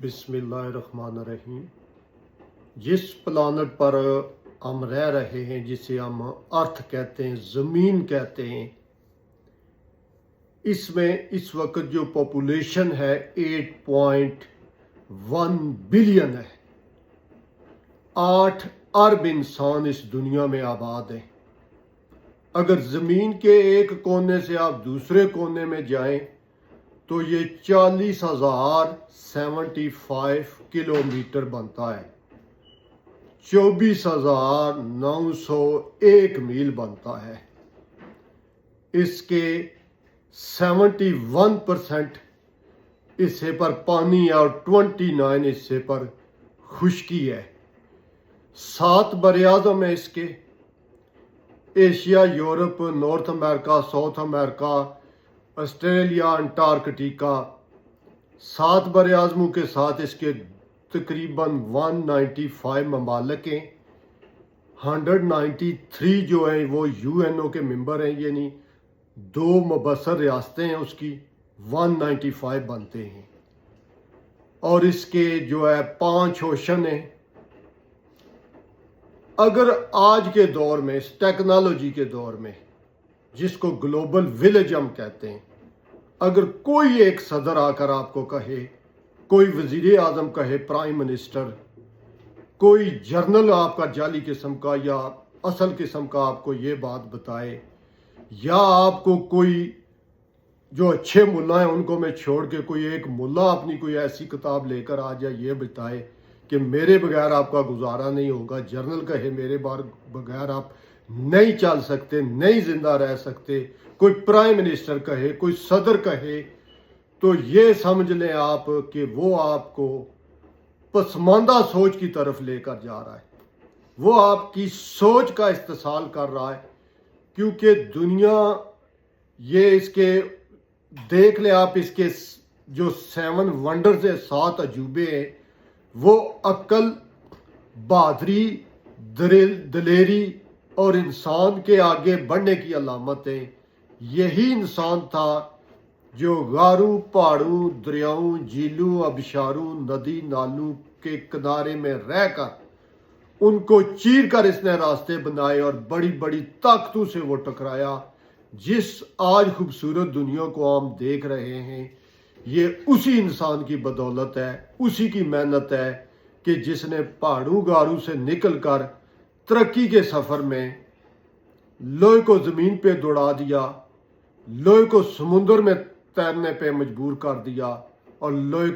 बिस्मिल्लाहिर्रहमानिर्रहीम। जिस प्लानट पर हम रह रहे हैं, जिसे हम अर्थ कहते हैं, ज़मीन कहते हैं, इसमें इस वक्त जो पॉपुलेशन है 8.1 बिलियन है। 8 अरब इंसान इस दुनिया में आबाद हैं। अगर ज़मीन के एक कोने से आप दूसरे कोने में जाएं तो ये 40,075 किलोमीटर बनता है। 24,901 मील बनता है। इसके 71% हिस्से पर पानी है और 29 हिस्से पर खुश्की है। 7 बरआज़म है इसके: Asia, Europe, north America, south America, Australia, Antarctica. 7 बरआज़मों के साथ इसके तकरीबन 195 ममालिक हैं। 193 जो हैं वो यूएनओ के मेंबर हैं, यानी 2 मुबस्सर रियासतें हैं उसकी। 195 बनते हैं। और इसके जो है 5 ओशन हैं। अगर आज के दौर में, इस टेक्नोलॉजी के दौर में, जिसको ग्लोबल विलेज हम कहते हैं, अगर कोई एक सदर आकर आपको कहे, कोई वजीर आज़म कहे, प्राइम मिनिस्टर, कोई जर्नल आपका जाली किस्म का या असल किस्म का आपको ये बात बताए, या आपको कोई जो अच्छे मुल्ला हैं उनको मैं छोड़ के कोई एक मुल्ला अपनी कोई ऐसी किताब लेकर आ जाए, ये बताए कि मेरे बगैर आपका गुजारा नहीं होगा, जर्नल कहे मेरे बगैर आप नहीं चल सकते, नहीं जिंदा रह सकते, कोई प्राइम मिनिस्टर कहे, कोई सदर कहे, तो ये समझ लें आप कि वो आपको पसमानदा सोच की तरफ लेकर जा रहा है। वो आपकी सोच का इस्तेसाल कर रहा है, क्योंकि दुनिया ये इसके देख ले आप, इसके जो 7 वंडर्स है, 7 अजूबे हैं, वो अक्ल, बहादुरी, दलेरी और इंसान के आगे बढ़ने की अलामतें। यही इंसान था जो गारों, पहाड़ों, दरियाओं, झीलों, आबशारों, नदी नालों के किनारे में रहकर उनको चीर कर इसने रास्ते बनाए और बड़ी बड़ी ताकतों से वो टकराया। जिस आज खूबसूरत दुनिया को हम देख रहे हैं, ये उसी इंसान की बदौलत है, उसी की मेहनत है कि जिसने पहाड़ों गारों से निकलकर तरक्की के सफ़र में लोहे को ज़मीन पे दौड़ा दिया, लोहे को समुंदर में तैरने पे मजबूर कर दिया और लोहे